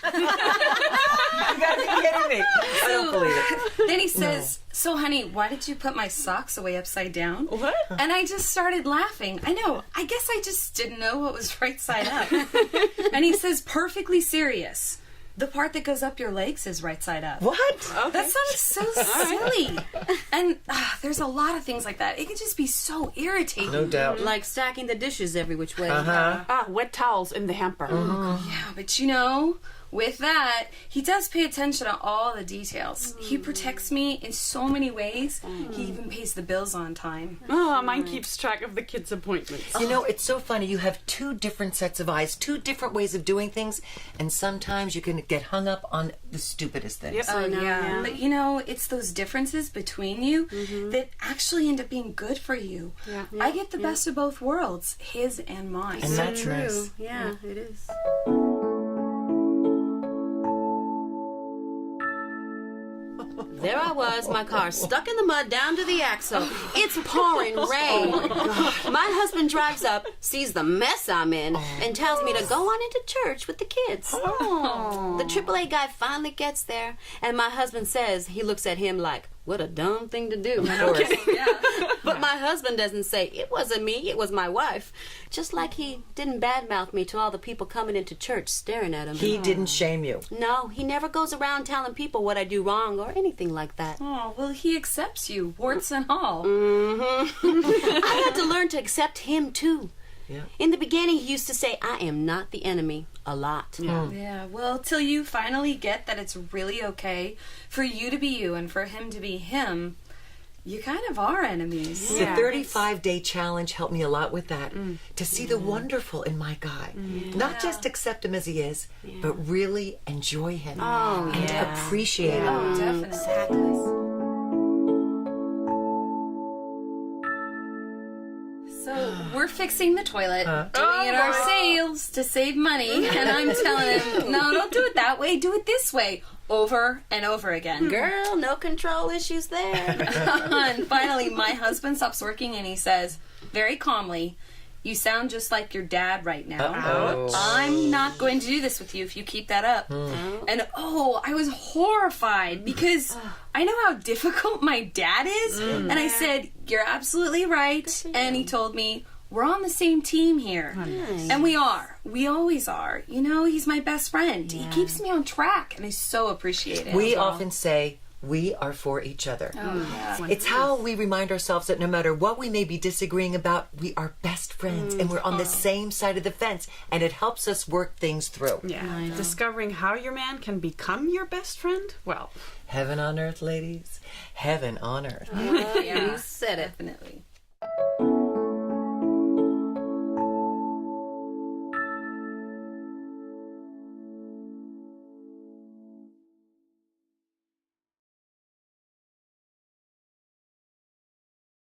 You gotta be kidding me. I don't believe it. Then he says, so honey, why did you put my socks away upside down? What? And I just started laughing. I know. I guess I just didn't know what was right side up. And he says, perfectly serious. The part that goes up your legs is right side up. What? Okay. That sounds so silly. And there's a lot of things like that. It can just be so irritating. No doubt. Like stacking the dishes every which way. Wet towels in the hamper. Yeah, but you know, with that, he does pay attention to all the details. He protects me in so many ways. He even pays the bills on time. Oh, mine keeps track of the kids' appointments. You know, it's so funny. You have two different sets of eyes, two different ways of doing things, and sometimes you can get hung up on the stupidest things. Yep. Oh, no, yeah. yeah. But you know, it's those differences between you that actually end up being good for you. Yeah. I get the best of both worlds, his and mine. And that's nice. Yeah, it is. There I was, my car stuck in the mud down to the axle. It's pouring rain. My husband drives up, sees the mess I'm in, and tells me to go on into church with the kids. The AAA guy finally gets there, and my husband says he looks at him like, what a dumb thing to do. But my husband doesn't say, it wasn't me, it was my wife. Just like he didn't badmouth me to all the people coming into church staring at him. He didn't shame you. No, he never goes around telling people what I do wrong or anything like that. Oh, well, he accepts you, warts and all. I had to learn to accept him too. Yeah. In the beginning, he used to say, I am not the enemy, a lot. Yeah, well, till you finally get that it's really okay for you to be you and for him to be him, you kind of are enemies. The 35-day challenge helped me a lot with that. To see the wonderful in my guy. Not just accept him as he is, but really enjoy him. And appreciate him. Oh, definitely. So we're fixing the toilet, doing it ourselves to save money, and I'm telling him, no, don't do it that way, do it this way, over and over again. Girl, no control issues there. And finally, my husband stops working and he says, very calmly, you sound just like your dad right now. Uh-oh. I'm not going to do this with you if you keep that up. And I was horrified because I know how difficult my dad is. And I said, you're absolutely right. And he told me, we're on the same team here. And we are. We always are. You know, he's my best friend. He keeps me on track and I so appreciate it. We often say, we are for each other. It's how we remind ourselves that no matter what we may be disagreeing about, we are best friends and we're on the same side of the fence, and it helps us work things through. Yeah. Discovering how your man can become your best friend? Well, Heaven on earth, ladies. Heaven on earth. You said it. Definitely.